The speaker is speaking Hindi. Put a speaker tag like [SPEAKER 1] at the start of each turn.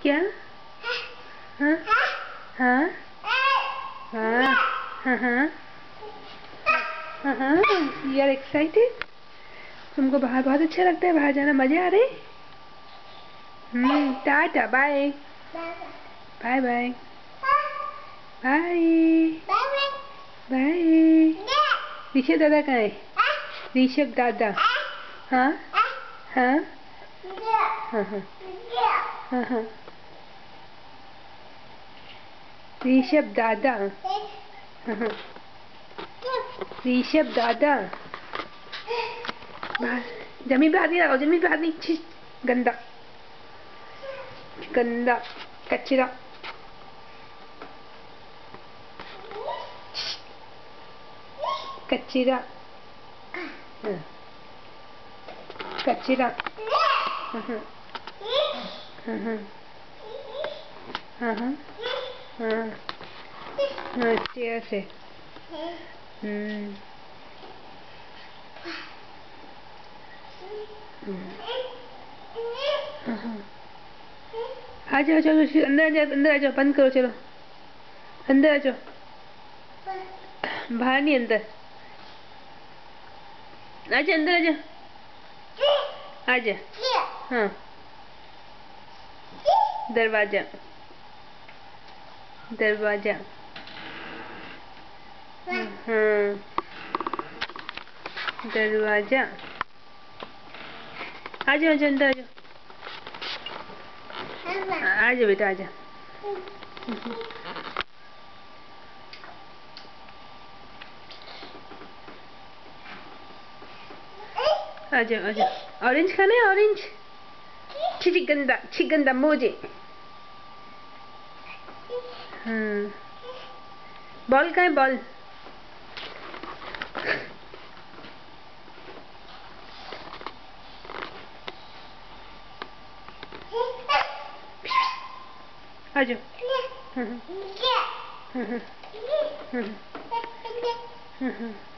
[SPEAKER 1] क्या? हाँ हाँ हाँ हाँ हाँ हाँ हाँ, यू आर एक्साइटेड? तुमको बाहर बहुत अच्छा लगता है? बाहर जाना मजे आ रहे? Tata, bye bye bye bye bye. Rishabh दादा कहाँ है? ऋषभ दादा। हाँ हाँ हाँ हाँ हाँ हाँ। ऋषभ दादा। हाँ हाँ। ऋषभ दादा। जमीन पे हाथ नहीं लगाओ, जमीन पे हाथ नहीं। छी, गंदा गंदा कचरा। कचरा कचरा। हाँ हाँ हाँ हाँ हाँ हाँ हाँ, चेयर से। आ जाओ, चलो अंदर आ जाओ, अंदर आ जाओ, बंद करो, चलो अंदर आ जाओ। बाहर नहीं, अंदर आ जा, अंदर आ जा, आ जा। हाँ, दरवाजा दरवाजा। हाँ, दरवाजा। आ जाओ, अंदर आ जाओ, आ जाओ बेटा, आ जा। आ जाओ, आ जाओ। ऑरेंज खाना है? ऑरेंज? छी गंदा, छी गंदा मोजे। हाँ, बॉल कहाँ है? बॉल आ जाओ। हाँ हाँ हाँ हाँ हाँ हाँ हाँ हाँ।